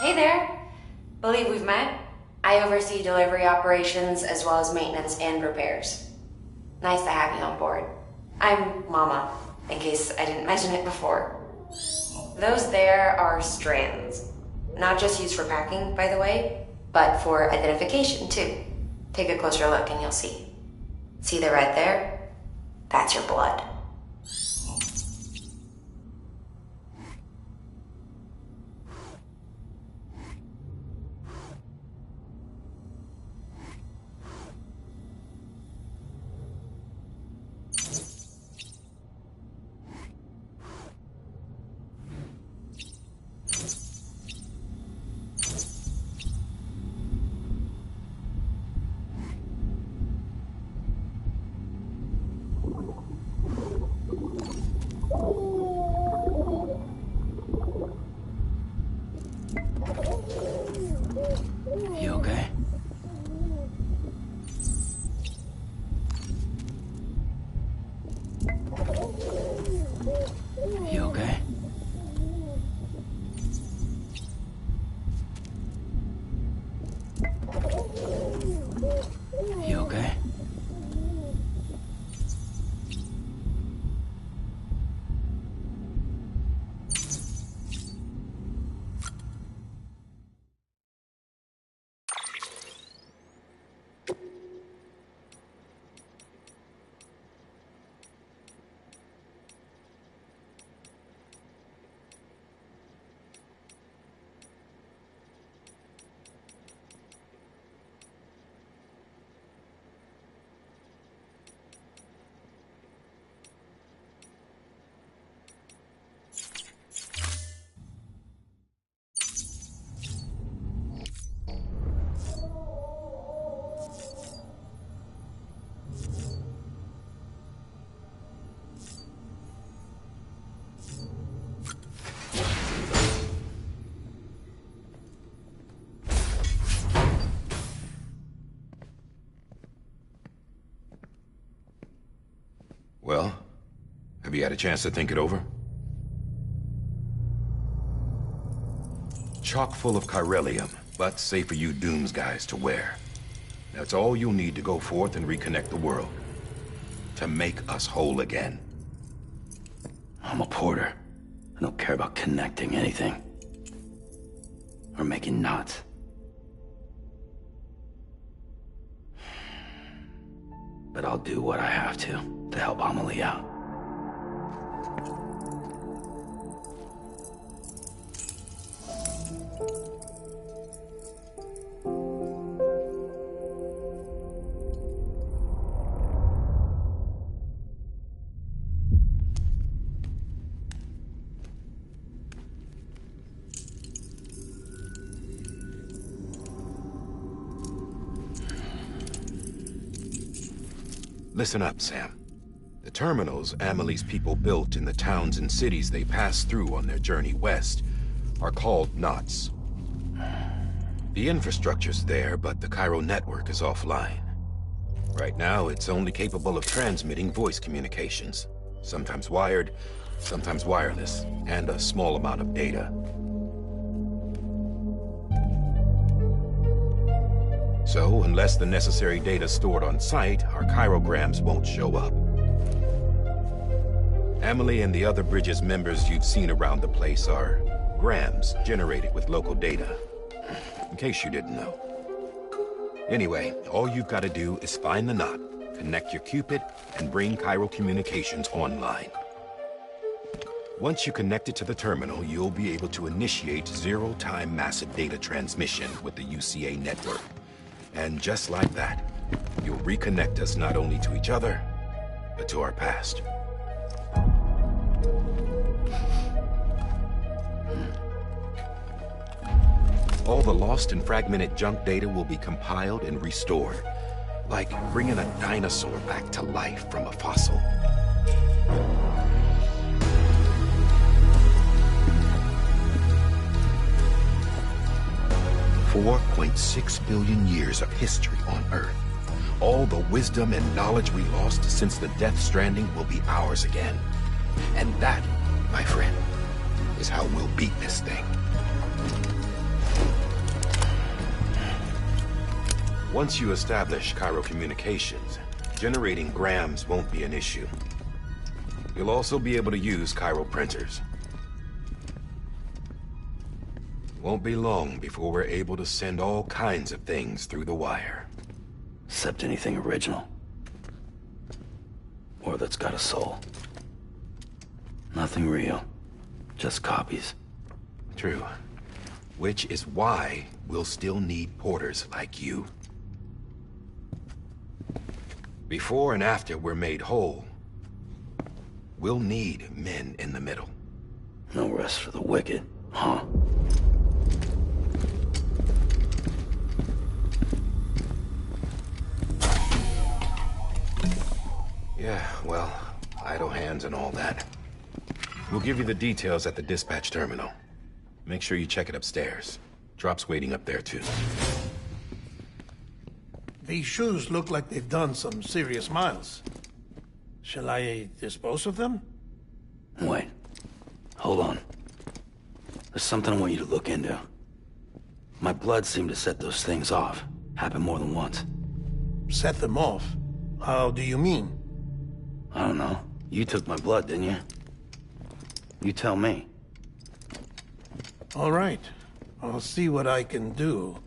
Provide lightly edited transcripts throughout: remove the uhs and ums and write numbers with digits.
Hey there. Believe we've met? I oversee delivery operations as well as maintenance and repairs. Nice to have you on board. I'm Mama, in case I didn't mention it before. Those there are strands. Not just used for packing, by the way, but for identification too. Take a closer look and you'll see. See the red there? That's your blood. You okay? You okay? You okay? Well, have you had a chance to think it over? Chock full of chiralium, but safe for you Dooms guys to wear. That's all you'll need to go forth and reconnect the world. To make us whole again. I'm a porter. I don't care about connecting anything. Or making knots. But I'll do what I have to help Amelie out. Listen up, Sam. The terminals Amelie's people built in the towns and cities they passed through on their journey west are called knots. The infrastructure's there, but the Cairo network is offline. Right now, it's only capable of transmitting voice communications, sometimes wired, sometimes wireless, and a small amount of data. So, unless the necessary data stored on site, our chirograms won't show up. Amelie and the other Bridges members you've seen around the place are grams generated with local data. In case you didn't know. Anyway, all you've got to do is find the knot, connect your Cupid, and bring Cairo communications online. Once you connect it to the terminal, you'll be able to initiate zero-time massive data transmission with the UCA network. And just like that, you'll reconnect us not only to each other, but to our past. All the lost and fragmented junk data will be compiled and restored, like bringing a dinosaur back to life from a fossil. 4.6 billion years of history on Earth. All the wisdom and knowledge we lost since the Death Stranding will be ours again. And that, my friend, is how we'll beat this thing. Once you establish Cairo communications, generating grams won't be an issue. You'll also be able to use Cairo printers. Won't be long before we're able to send all kinds of things through the wire. Except anything original. Or that's got a soul. Nothing real. Just copies. True. Which is why we'll still need porters like you. Before and after we're made whole, we'll need men in the middle. No rest for the wicked, huh? Yeah, well, idle hands and all that. We'll give you the details at the dispatch terminal. Make sure you check it upstairs. Drop's waiting up there, too. These shoes look like they've done some serious miles. Shall I dispose of them? Wait. Hold on. There's something I want you to look into. My blood seemed to set those things off. Happened more than once. Set them off? How do you mean? I don't know. You took my blood, didn't you? You tell me. All right. I'll see what I can do.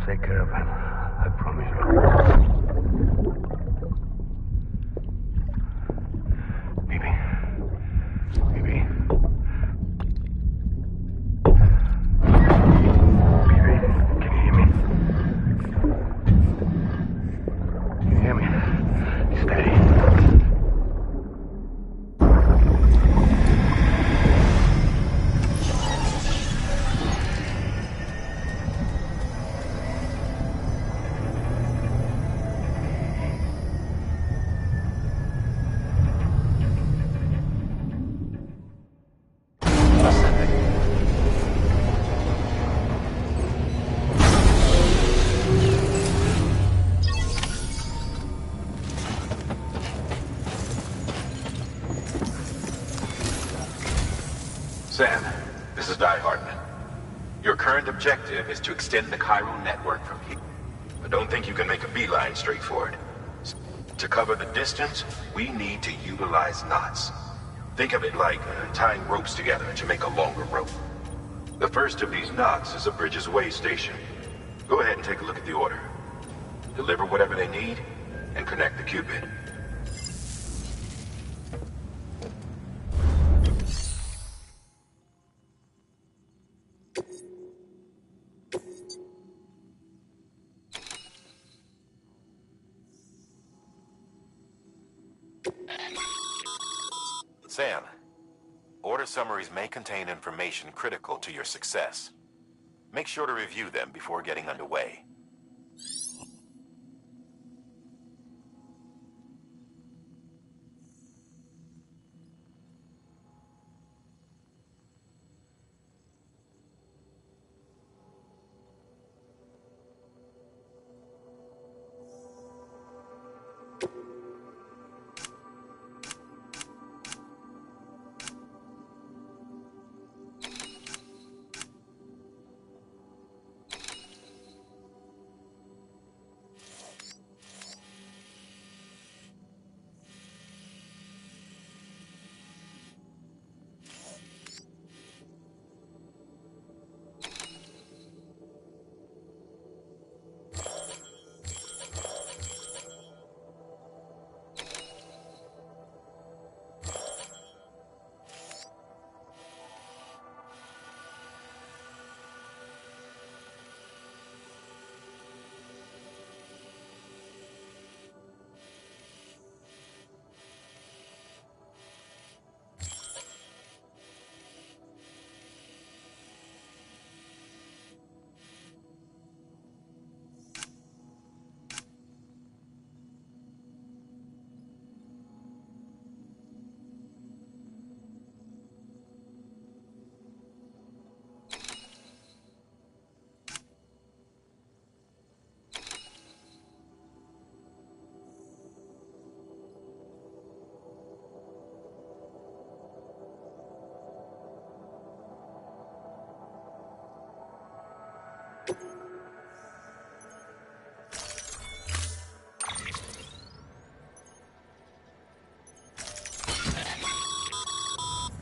Take care of him. I promise you. Baby. Baby. Baby, can you hear me? Can you hear me? Steady. Sam, this is Die Hardman. Your current objective is to extend the Cairo network from here. I don't think you can make a beeline straight for it. To cover the distance, we need to utilize knots. Think of it like tying ropes together to make a longer rope. The first of these knots is a Bridges Way station. Go ahead and take a look at the order. Deliver whatever they need, and connect the Cupid. Sam, order summaries may contain information critical to your success. Make sure to review them before getting underway.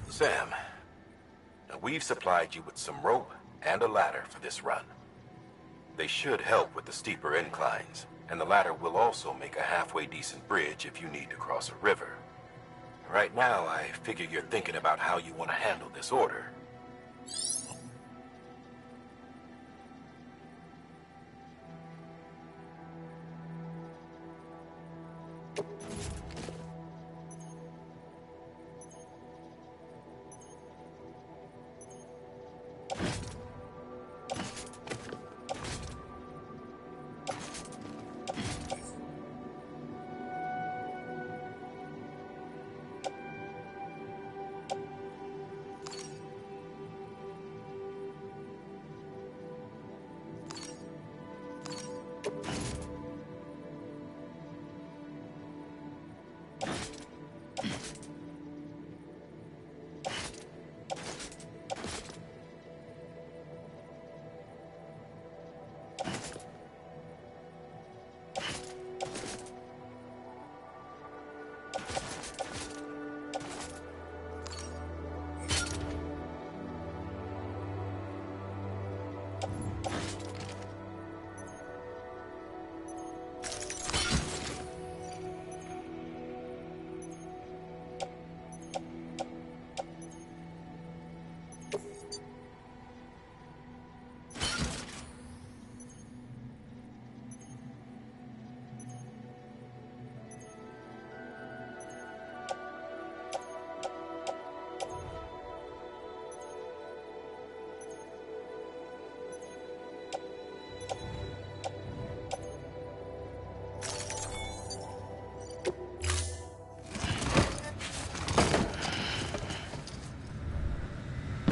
Sam, now we've supplied you with some rope and a ladder for this run. They should help with the steeper inclines, and the ladder will also make a halfway decent bridge if you need to cross a river. Right now, I figure you're thinking about how you want to handle this order.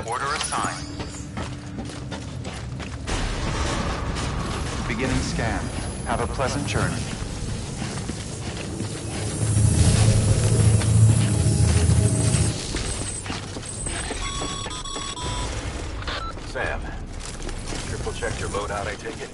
Order assigned. Beginning scan. Have a pleasant journey. Sam, triple check your loadout, I take it?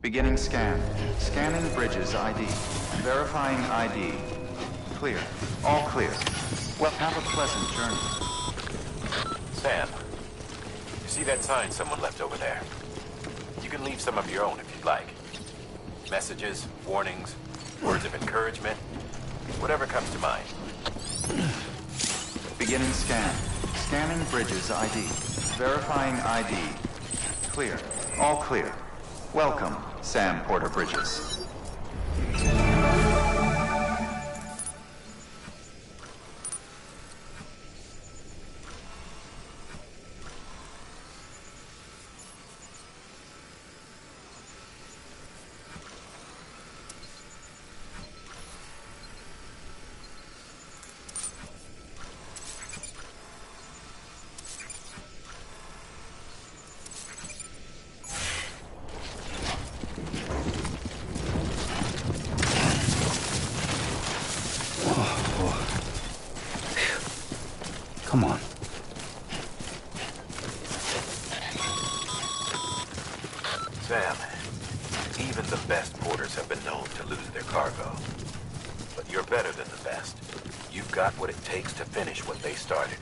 Beginning scan. Scanning bridges ID. Verifying ID. Clear. All clear. Well, have a pleasant journey. Sam, you see that sign someone left over there? You can leave some of your own if you'd like. Messages, warnings, words of encouragement, whatever comes to mind. Beginning scan. Scanning bridges ID. Verifying ID. Clear. All clear. Welcome, Sam Porter Bridges. Come on. Sam, even the best porters have been known to lose their cargo. But you're better than the best. You've got what it takes to finish what they started.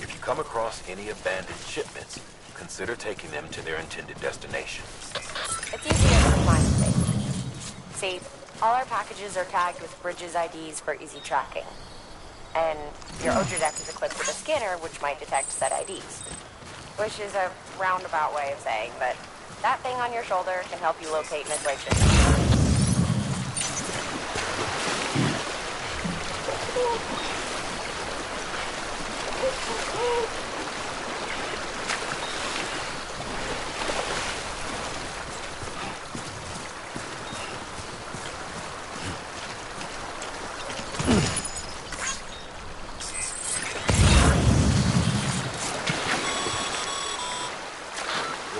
If you come across any abandoned shipments, consider taking them to their intended destination. It's easier than find things. See, all our packages are tagged with Bridges IDs for easy tracking. And your Oger deck is equipped with a scanner which might detect said IDs. Which is a roundabout way of saying, but that thing on your shoulder can help you locate and break shipments.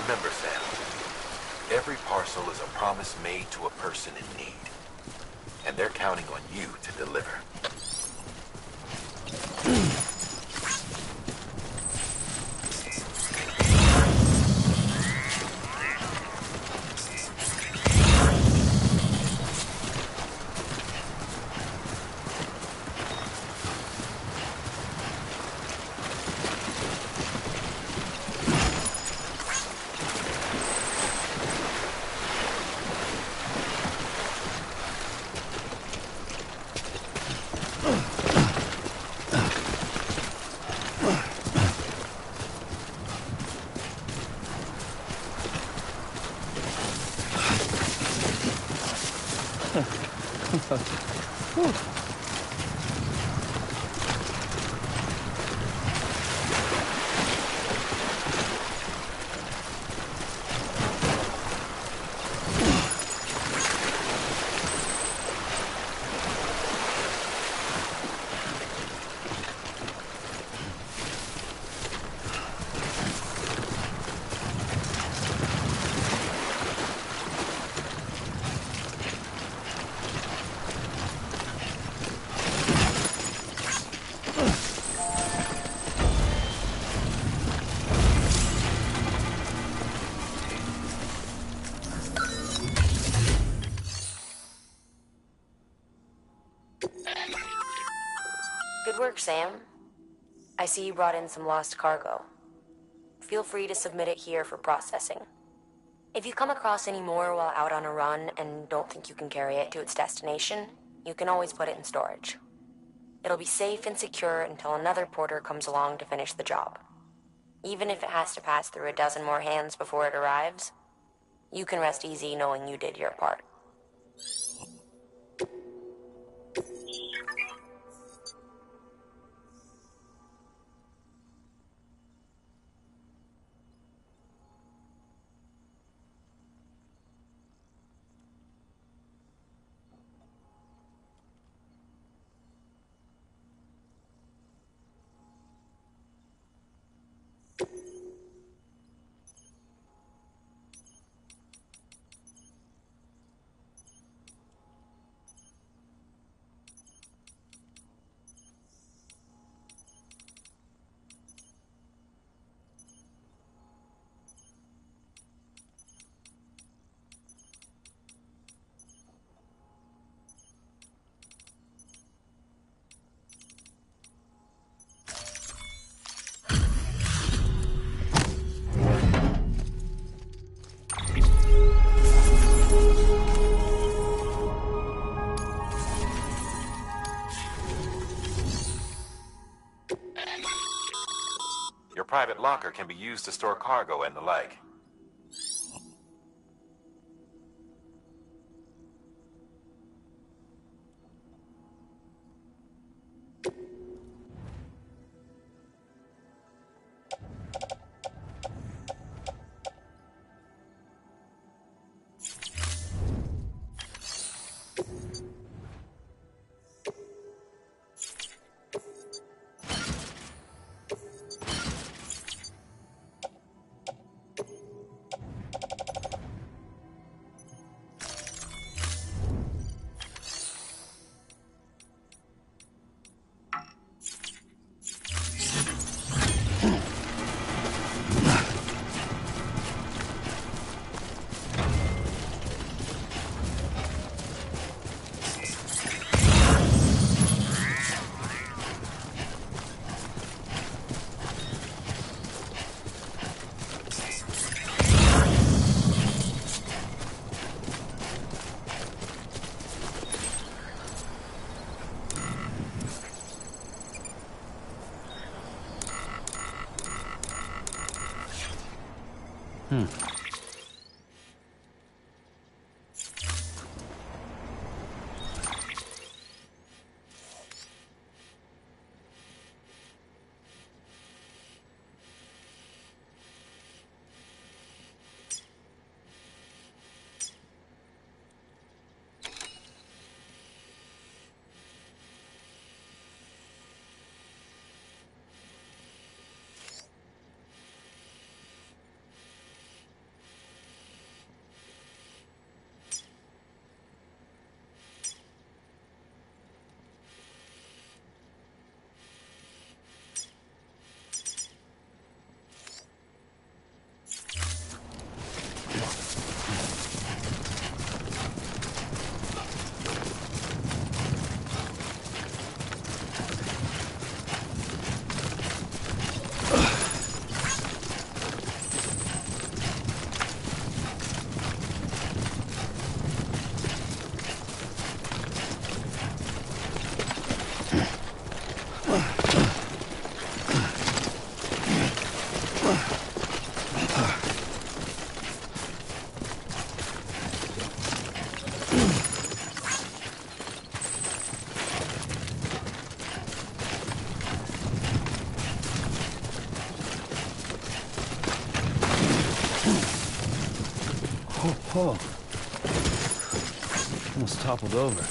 Remember, Sam, every parcel is a promise made to a person in need. And they're counting on you to deliver. Good work, Sam. I see you brought in some lost cargo. Feel free to submit it here for processing. If you come across any more while out on a run and don't think you can carry it to its destination, you can always put it in storage. It'll be safe and secure until another porter comes along to finish the job. Even if it has to pass through a dozen more hands before it arrives, you can rest easy knowing you did your part. private locker can be used to store cargo and the like. Oh. Almost toppled over.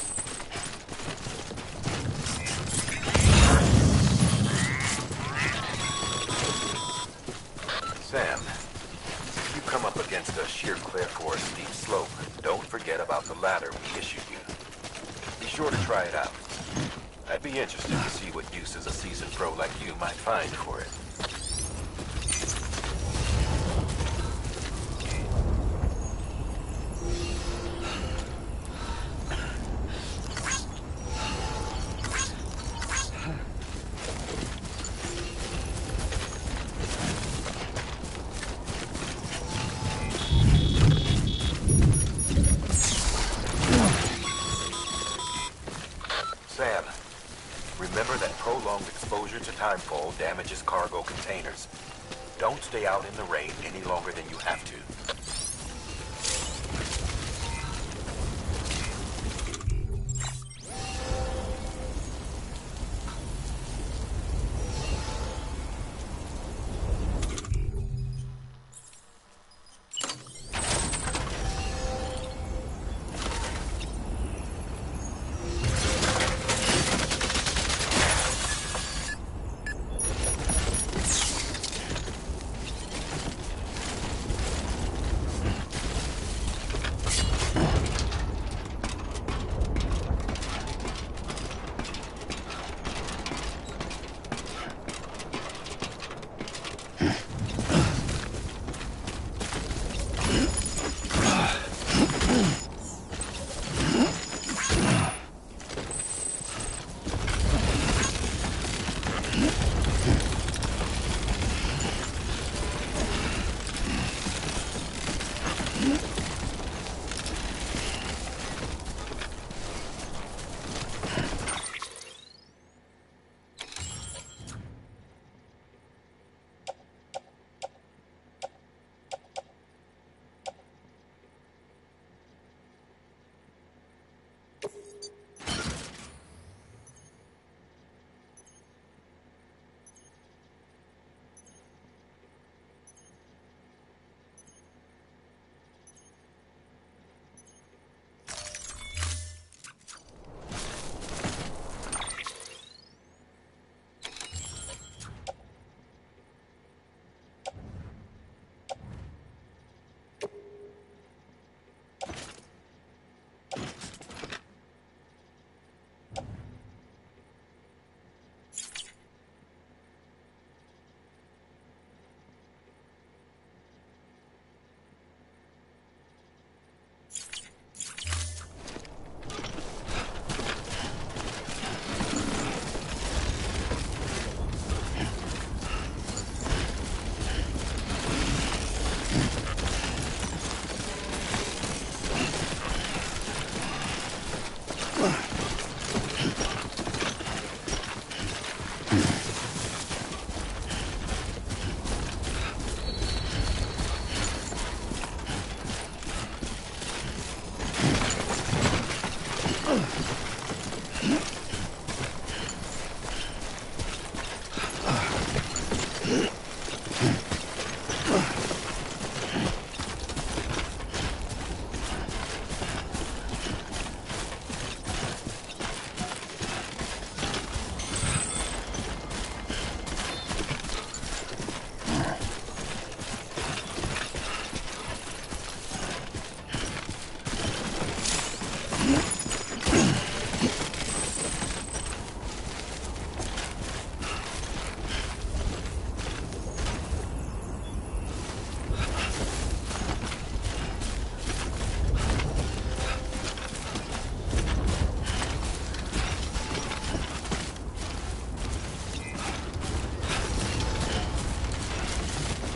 Sam, if you come up against a sheer cliff or a steep slope, don't forget about the ladder we issued you. Be sure to try it out. I'd be interested to see what uses a seasoned pro like you might find for it. Sam, remember that prolonged exposure to timefall damages cargo containers. Don't stay out in the rain any longer than you have to.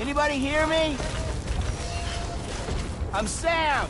Anybody hear me? I'm Sam!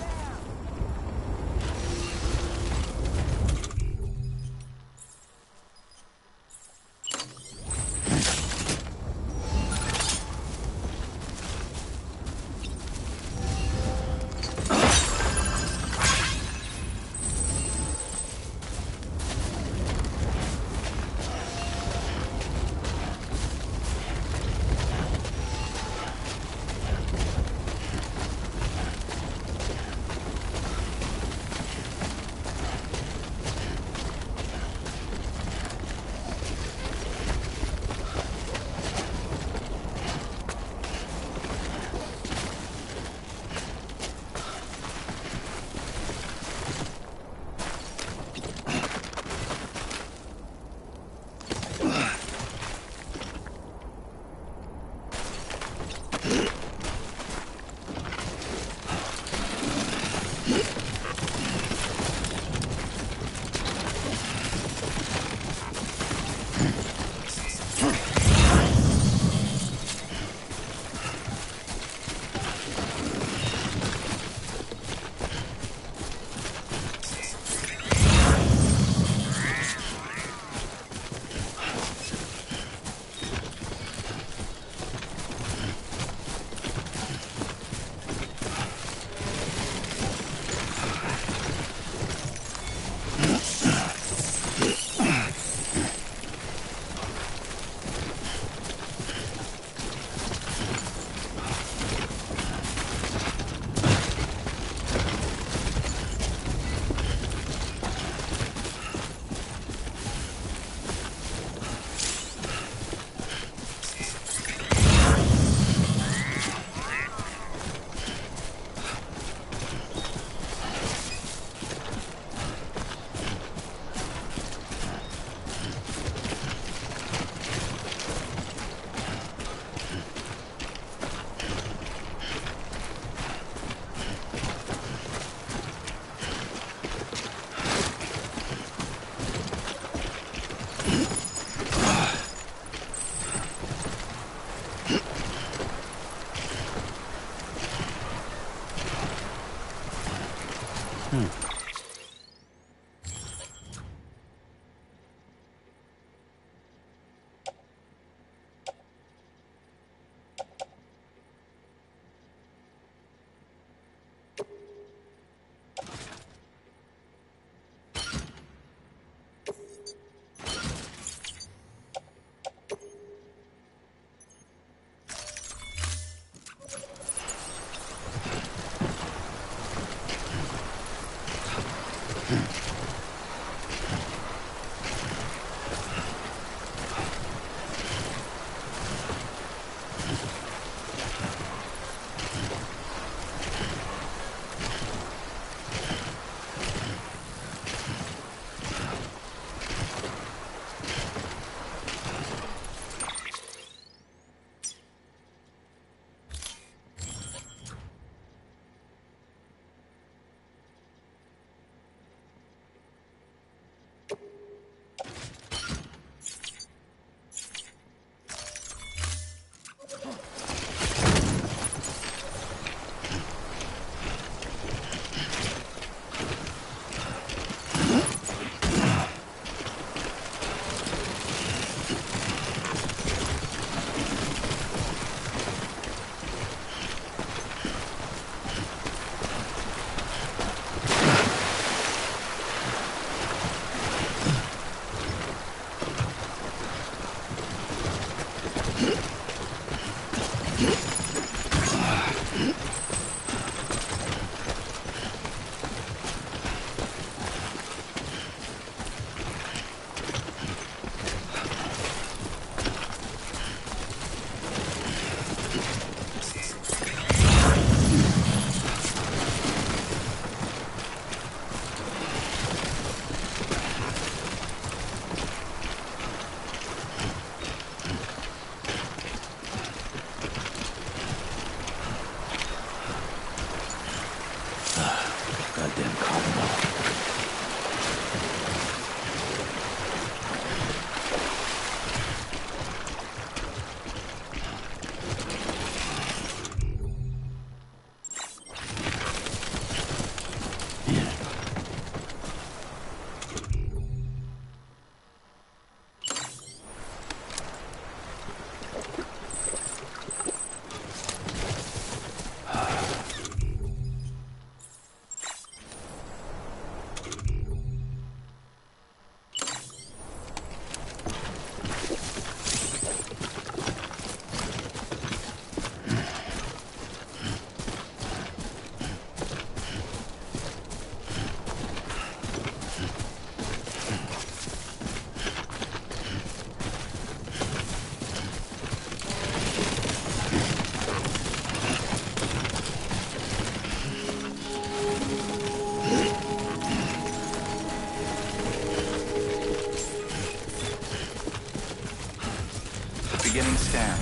Beginning scan.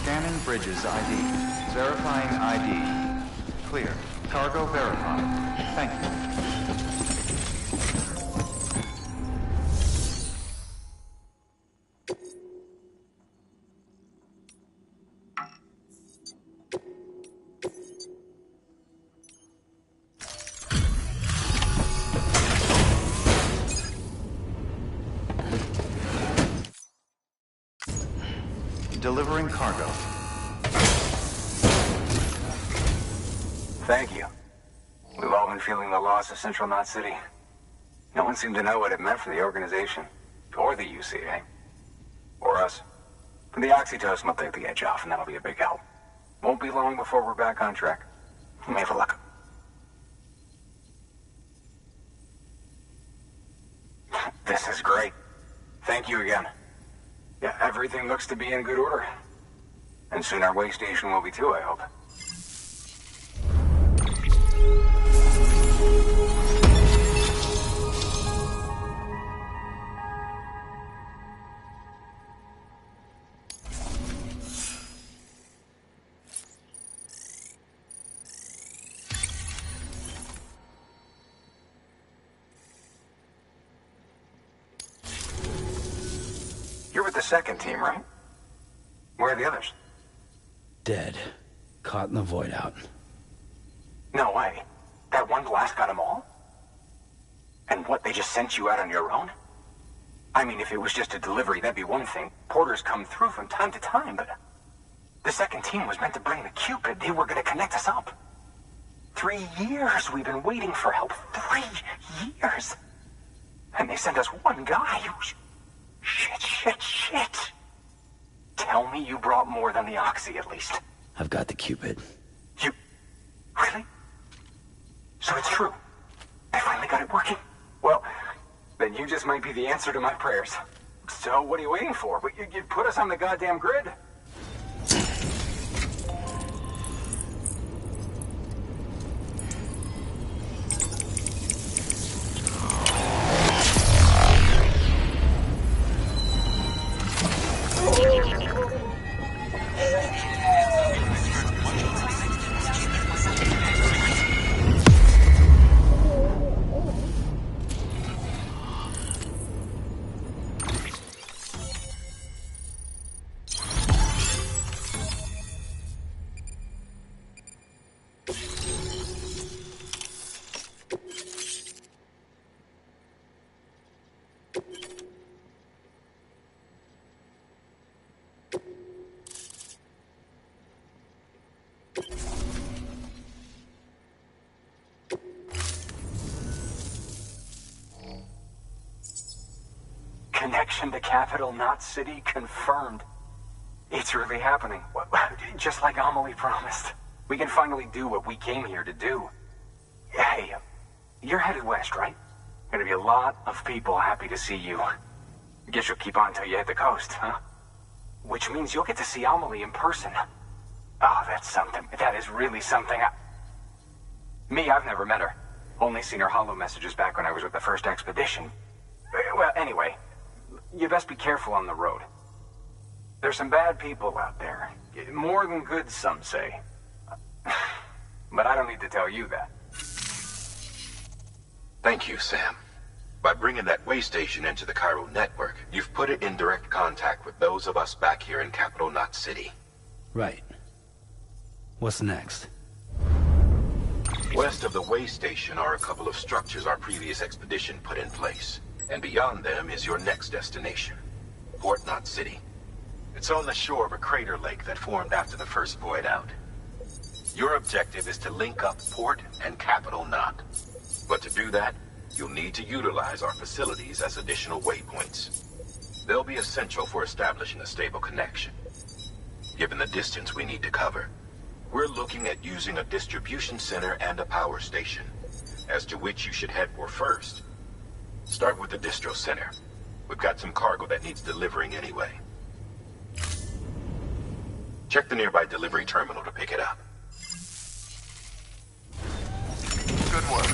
Scanning bridges ID. Verifying ID. Clear. Cargo verified. Thank you. Delivering cargo. Thank you. We've all been feeling the loss of Central Knot City. No one seemed to know what it meant for the organization. Or the UCA. Or us. The oxytocin will take the edge off, and that'll be a big help. Won't be long before we're back on track. You may have a look. This is great. Thank you again. Yeah, everything looks to be in good order. And soon our way station will be too, I hope. You're with the second team, right? Where are the others? Dead. Caught in the void out. No way. That one blast got them all? And what, they just sent you out on your own? I mean, if it was just a delivery, that'd be one thing. Porters come through from time to time, but... The second team was meant to bring the Cupid. They were gonna connect us up. 3 years we've been waiting for help. 3 years! And they sent us one guy. Shit. Tell me you brought more than the Oxy, at least. I've got the Cupid. You... Really? So it's true. I finally got it working. Well, then you just might be the answer to my prayers. So what are you waiting for? You put us on the goddamn grid. Connection to Capital Knot City confirmed. It's really happening. Just like Amelie promised. We can finally do what we came here to do. Hey, you're headed west, right? Gonna be a lot of people happy to see you. Guess you'll keep on till you hit the coast, huh? Which means you'll get to see Amelie in person. Oh, that's something. That is really something. I've never met her. Only seen her holo messages back when I was with the first expedition. Well, anyway, you best be careful on the road. There's some bad people out there. More than good, some say. But I don't need to tell you that. Thank you, Sam. By bringing that way station into the Cairo network, you've put it in direct contact with those of us back here in Capital Knot City. Right. What's next? West of the way station are a couple of structures our previous expedition put in place. And beyond them is your next destination, Port Knot City. It's on the shore of a crater lake that formed after the first void out. Your objective is to link up Port and Capital Knot. But to do that, you'll need to utilize our facilities as additional waypoints. They'll be essential for establishing a stable connection. Given the distance we need to cover, we're looking at using a distribution center and a power station, as to which you should head for first. Start with the distro center. We've got some cargo that needs delivering anyway. Check the nearby delivery terminal to pick it up. Good work.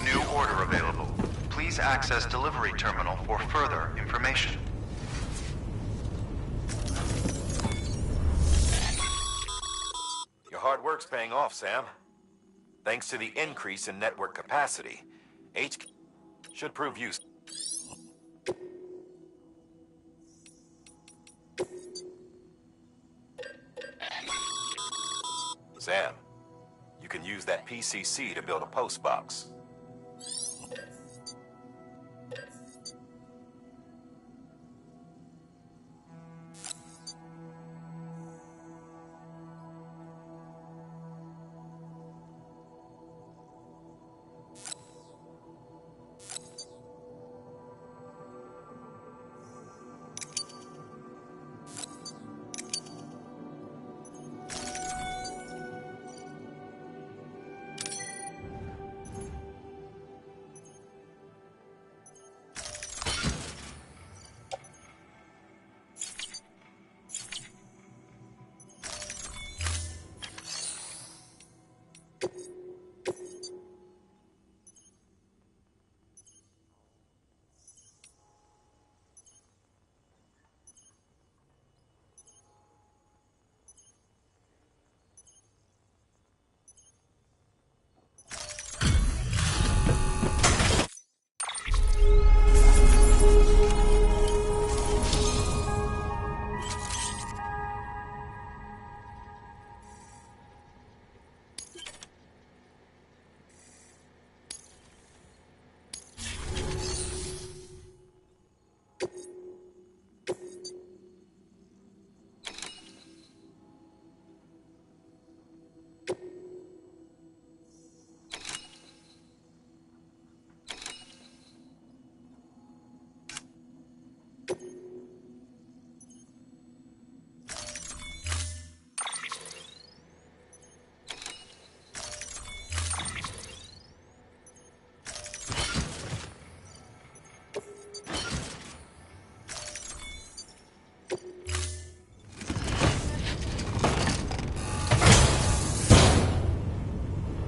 New order available. Please access delivery terminal for further information. work's paying off, Sam. Thanks to the increase in network capacity, HQ should prove useful. Sam, you can use that PCC to build a post box.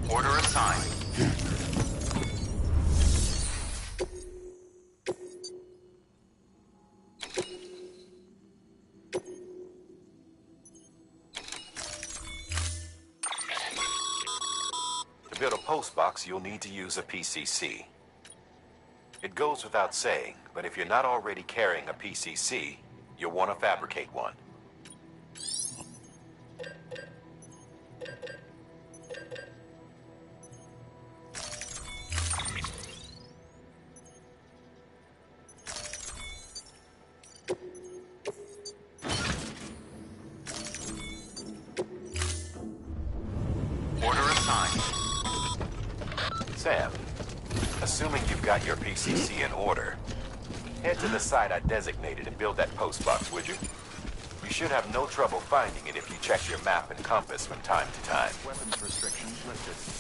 Order assigned. To build a post box, you'll need to use a PCC. It goes without saying, but if you're not already carrying a PCC, you'll want to fabricate one. Order assigned. Sam, assuming you've got your PCC in order, head to the site I designated and build that post box, would you? You should have no trouble finding it if you check your map and compass from time to time. Weapons restrictions lifted.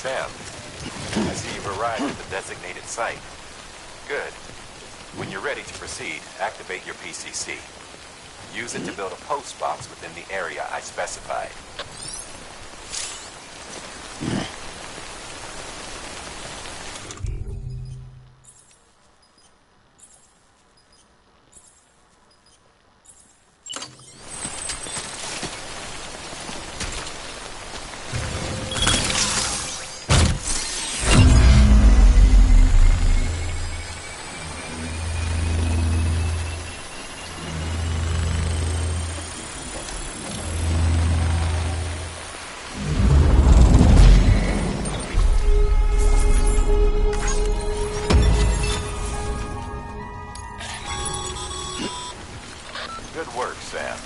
Sam, I see you've arrived at the designated site. Good. When you're ready to proceed, activate your PCC. Use it to build a post box within the area I specified. Good work, Sam.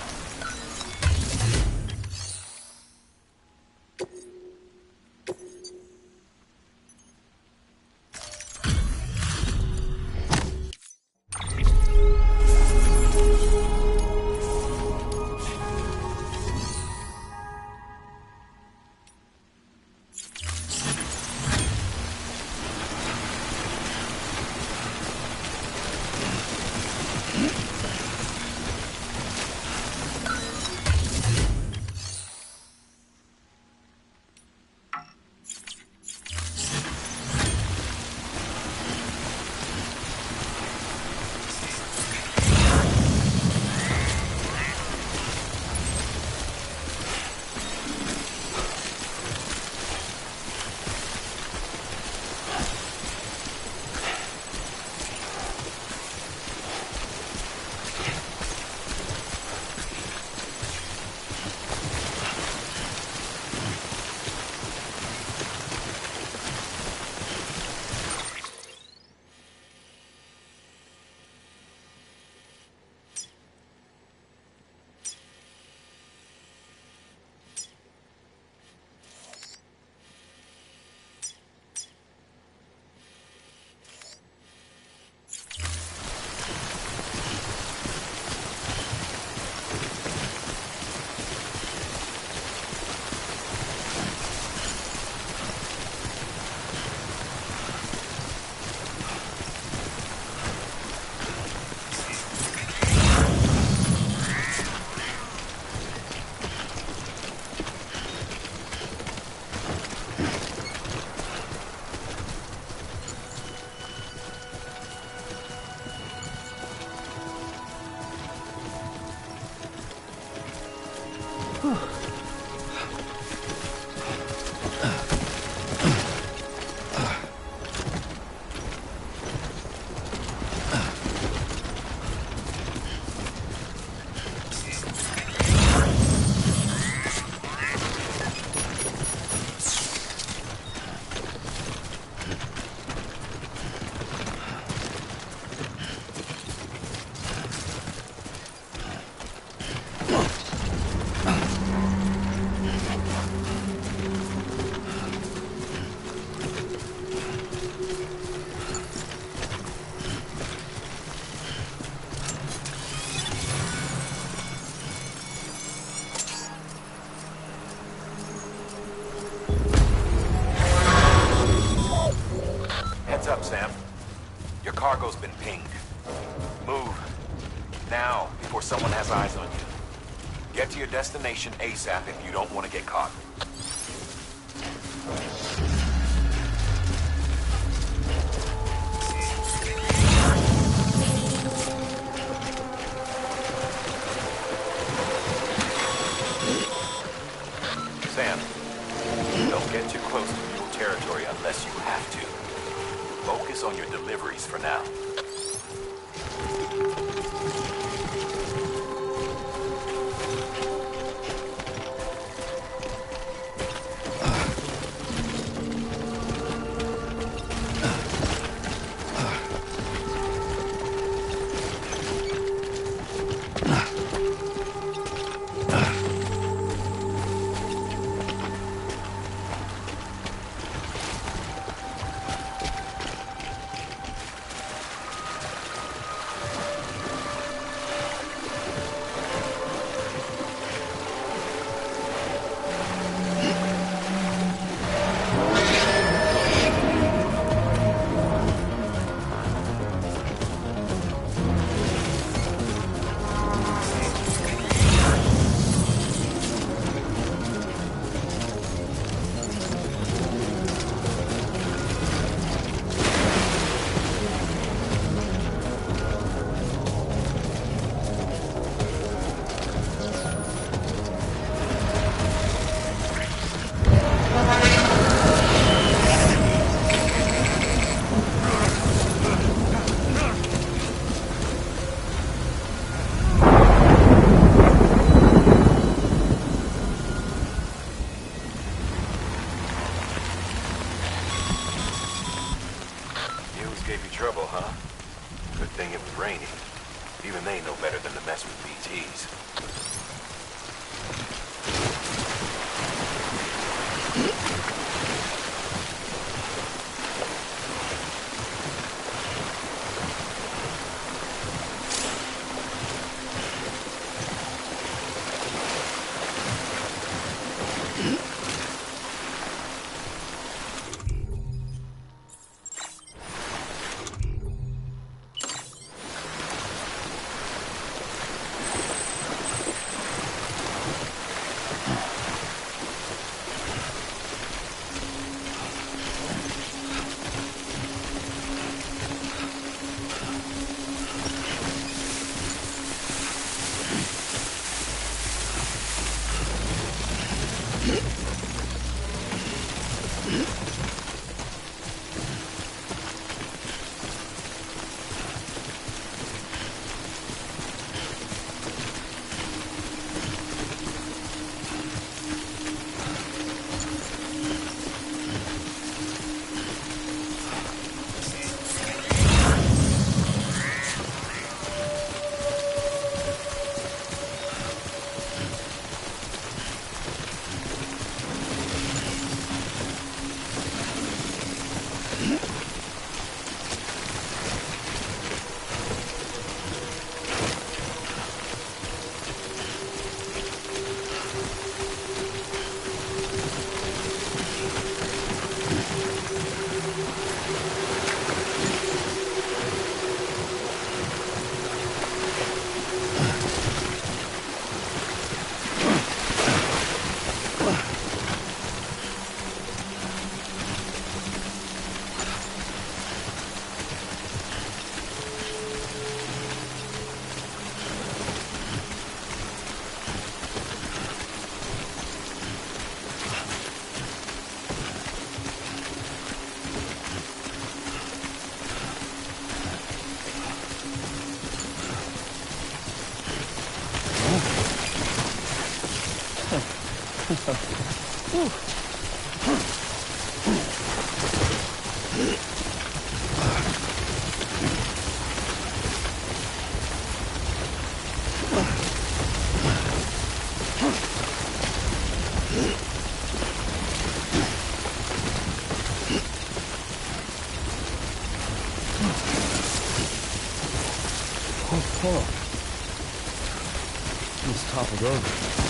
Up, Sam. Your cargo's been pinged. Move. Now, before someone has eyes on you. Get to your destination ASAP if you don't want to get caught. Sam, don't get too close to mule territory unless you have to. Focus on your deliveries for now. Oh, let's topple over.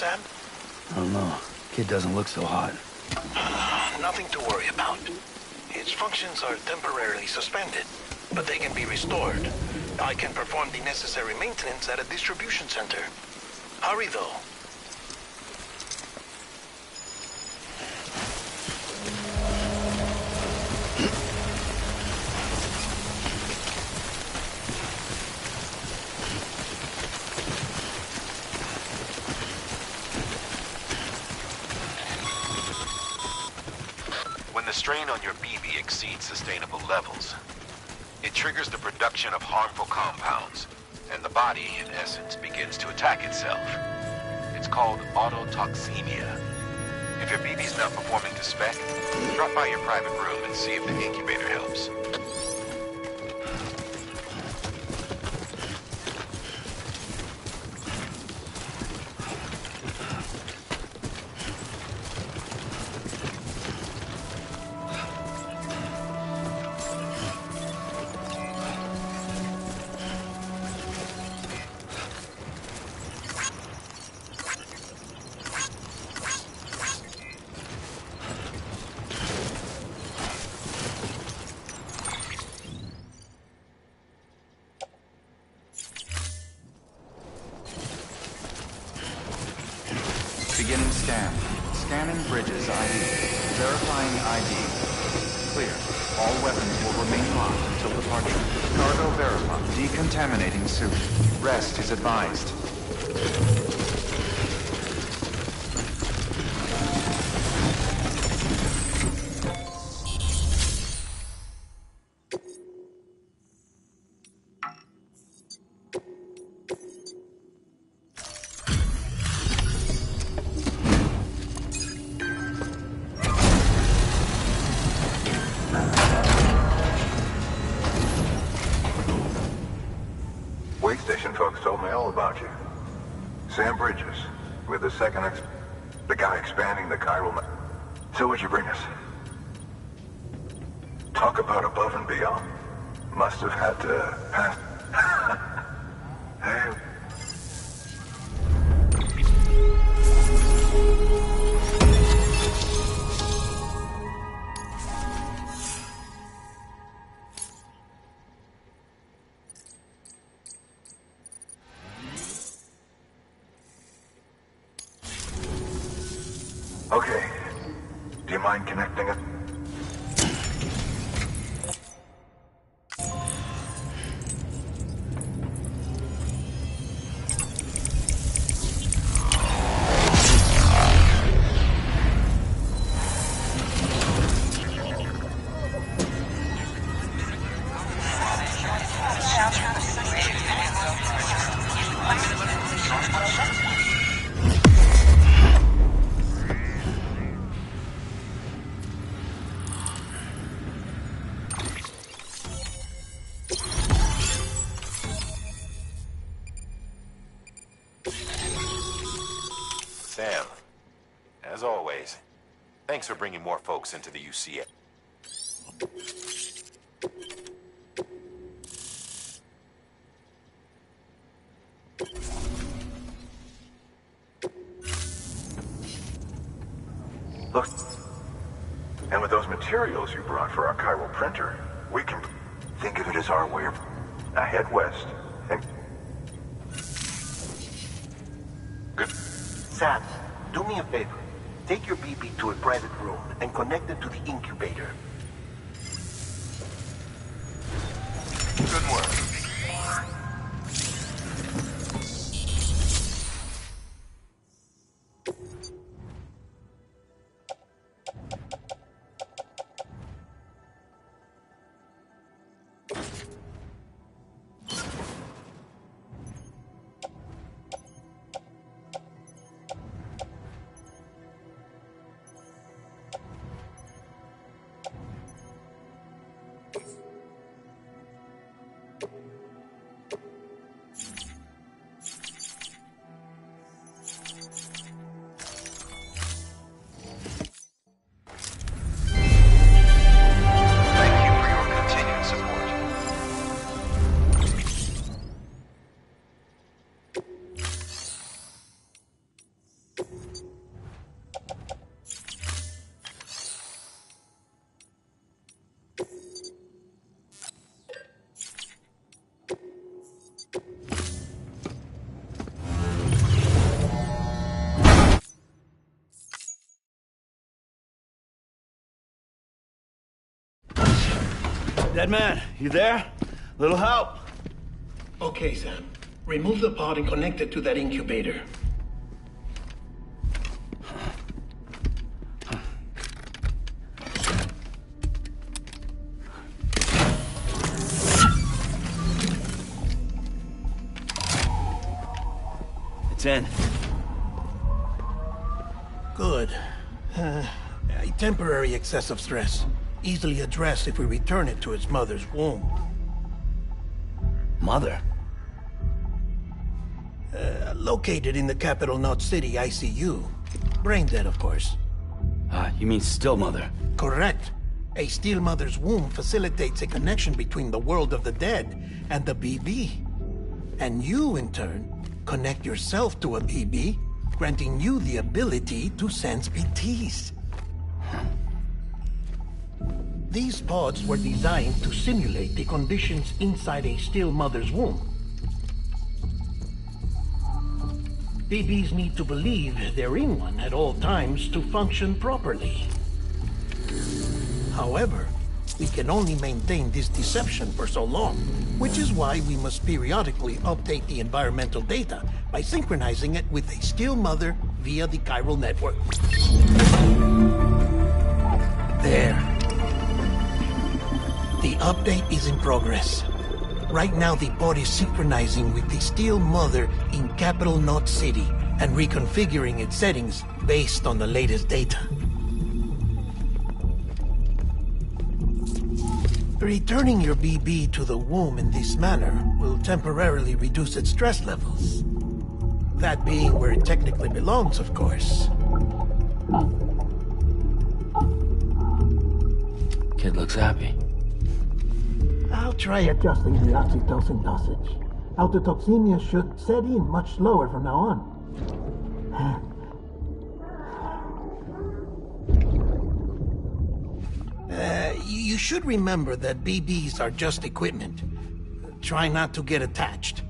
Sam? I don't know. Kid doesn't look so hot. Nothing to worry about. Its functions are temporarily suspended, but they can be restored. I can perform the necessary maintenance at a distribution center. Hurry, though. When the strain on your BB exceeds sustainable levels, it triggers the production of harmful compounds, and the body, in essence, begins to attack itself. It's called autotoxemia. If your BB's not performing to spec, drop by your private room and see if the incubator helps. Beginning scan. Scanning bridges ID. Verifying ID. Clear. All weapons will remain locked until departure. Cargo verified. Decontaminating suit. Rest is advised. Wait station folks told me all about you. Sam Bridges, with the the guy expanding the chiral. So what'd you bring us? Talk about above and beyond. Must have had to pass. Hey. Okay. Do you mind connecting it? Sam, as always, thanks for bringing more folks into the UCA. Look. And with those materials you brought for our chiral printer, we can think of it as our way of head west and good. Sam, do me a favor. Take your BB to a private room and connect it to the incubator. Good work. Dead man, you there? Little help? Okay, Sam. Remove the pod and connect it to that incubator. It's in. Good. A temporary excessive stress. Easily addressed if we return it to its mother's womb. Mother? Located in the capital Knot City ICU. Brain dead, of course. You mean still mother? Correct. A still mother's womb facilitates a connection between the world of the dead and the BB. And you, in turn, connect yourself to a BB, granting you the ability to sense BTs. These pods were designed to simulate the conditions inside a still mother's womb. BBs need to believe they're in one at all times to function properly. However, we can only maintain this deception for so long, which is why we must periodically update the environmental data by synchronizing it with a still mother via the chiral network. There. The update is in progress. Right now, the pod is synchronizing with the still mother in capital Knot City and reconfiguring its settings based on the latest data. Returning your BB to the womb in this manner will temporarily reduce its stress levels. That being where it technically belongs, of course. Kid looks happy. I'll try adjusting the oxytocin dosage. Autotoxemia should set in much slower from now on. You should remember that BBs are just equipment. Try not to get attached.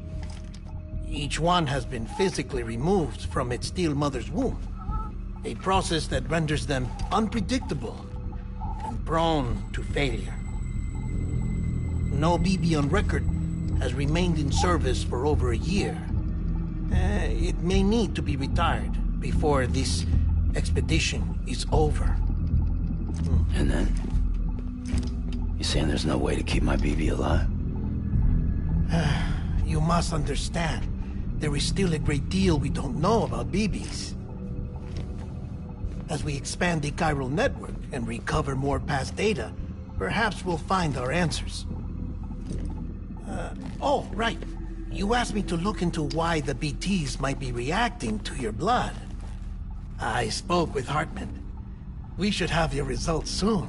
Each one has been physically removed from its still mother's womb. A process that renders them unpredictable and prone to failure. No BB on record has remained in service for over a year. It may need to be retired before this expedition is over. And then? You saying there's no way to keep my BB alive? You must understand, there is still a great deal we don't know about BBs. As we expand the chiral network and recover more past data, perhaps we'll find our answers. Oh, right. You asked me to look into why the BTs might be reacting to your blood. I spoke with Hartman. We should have your results soon.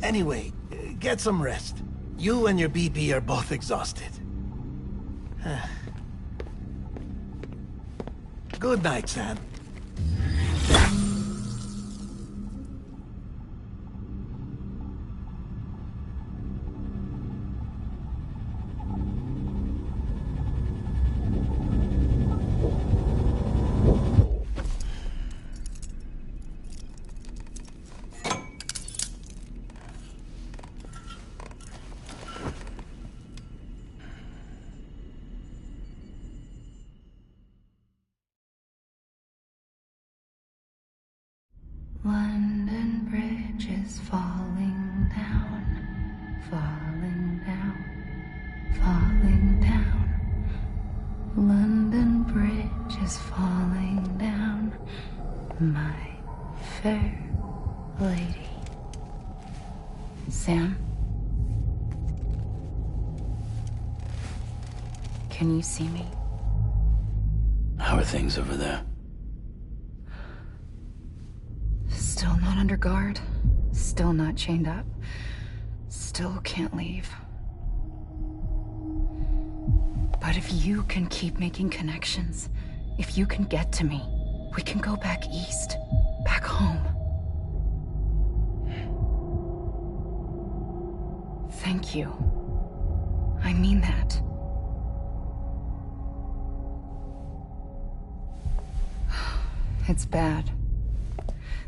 Anyway, get some rest. You and your BB are both exhausted. Good night, Sam. London Bridge is falling down, falling down, falling down. London Bridge is falling down, my fair lady. Sam? Can you see me? How are things over there? Still not under guard. Still not chained up. Still can't leave. But if you can keep making connections, if you can get to me, we can go back east. Back home. Thank you. I mean that. It's bad.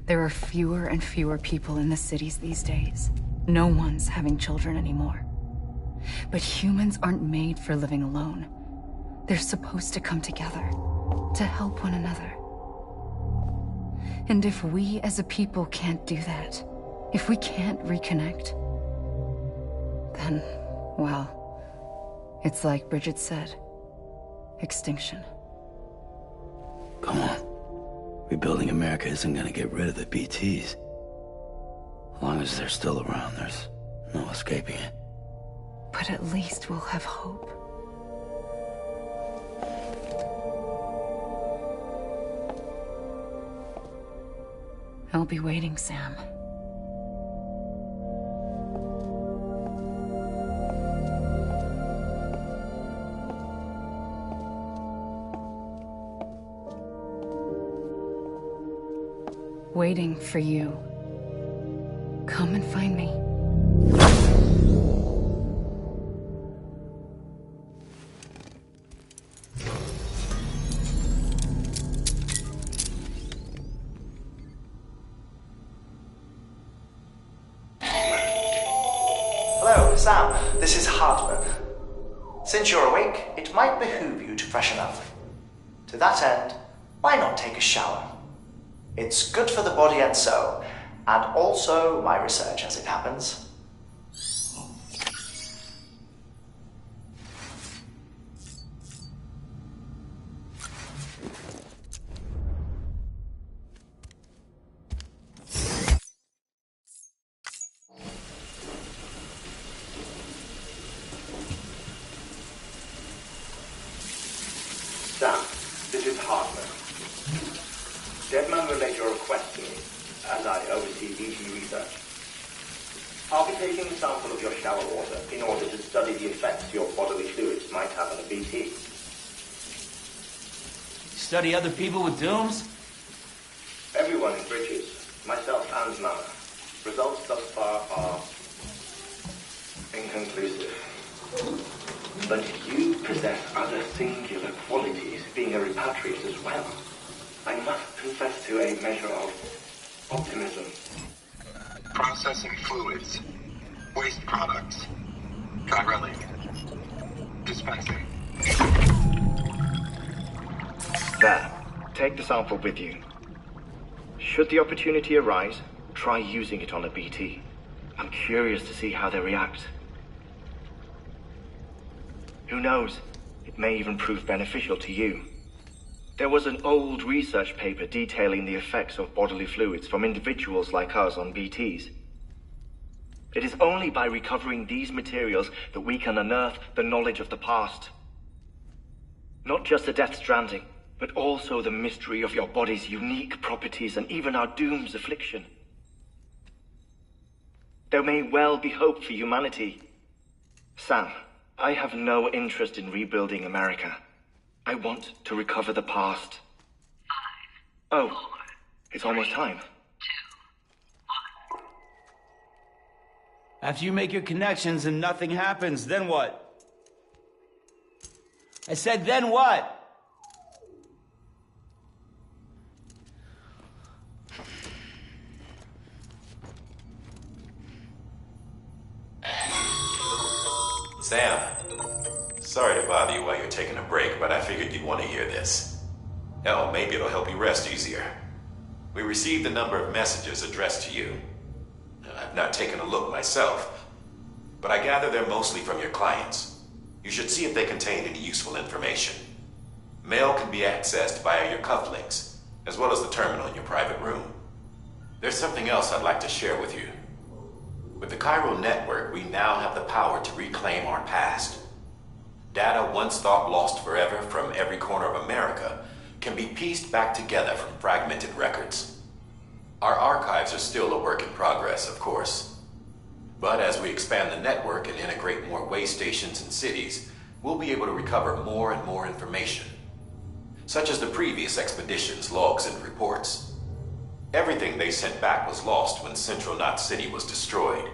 There are fewer and fewer people in the cities these days. No one's having children anymore. But humans aren't made for living alone. They're supposed to come together, to help one another. And if we as a people can't do that, if we can't reconnect, then, well, it's like Bridget said, extinction. Come on. Rebuilding America isn't gonna get rid of the BTs. As long as they're still around, there's no escaping it. But at least we'll have hope. I'll be waiting, Sam. Waiting for you. Come and find me. Hello, Sam. This is Hartman. Since you're awake, it might behoove you to freshen up. To that end, why not take a shower? It's good for the body and soul, and also my research as it happens. Sam, this is Hartman. Deadman relayed your request to me, as I oversee BT research. I'll be taking a sample of your shower water in order to study the effects your bodily fluids might have on a BT. Study other people with dooms? Everyone in Bridges, myself and Mama. Results thus far are inconclusive. But you possess other singular qualities, being a repatriate as well. I must confess to a measure of optimism. Processing fluids. Waste products. Drilling. Dispensing. There. Take the sample with you. Should the opportunity arise, try using it on a BT. I'm curious to see how they react. Who knows? It may even prove beneficial to you. There was an old research paper detailing the effects of bodily fluids from individuals like us on BTs. It is only by recovering these materials that we can unearth the knowledge of the past. Not just the death stranding, but also the mystery of your body's unique properties and even our doom's affliction. There may well be hope for humanity. Sam, I have no interest in rebuilding America. I want to recover the past. 5, 4, it's almost time. 2, 1. After you make your connections and nothing happens, then what? I said, then what? Sam, sorry to bother you while you're taking a break, but I figured you'd want to hear this. Hell, maybe it'll help you rest easier. We received a number of messages addressed to you. I've not taken a look myself, but I gather they're mostly from your clients. You should see if they contain any useful information. Mail can be accessed via your cufflinks, as well as the terminal in your private room. There's something else I'd like to share with you. With the chiral network, we now have the power to reclaim our past. Data once thought lost forever from every corner of America can be pieced back together from fragmented records. Our archives are still a work in progress, of course. But as we expand the network and integrate more way stations and cities, we'll be able to recover more and more information, such as the previous expedition's logs and reports. Everything they sent back was lost when Central Knot City was destroyed.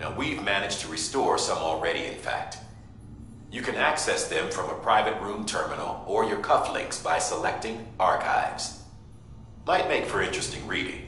Now we've managed to restore some already, in fact. You can access them from a private room terminal or your cufflinks by selecting Archives. Might make for interesting reading.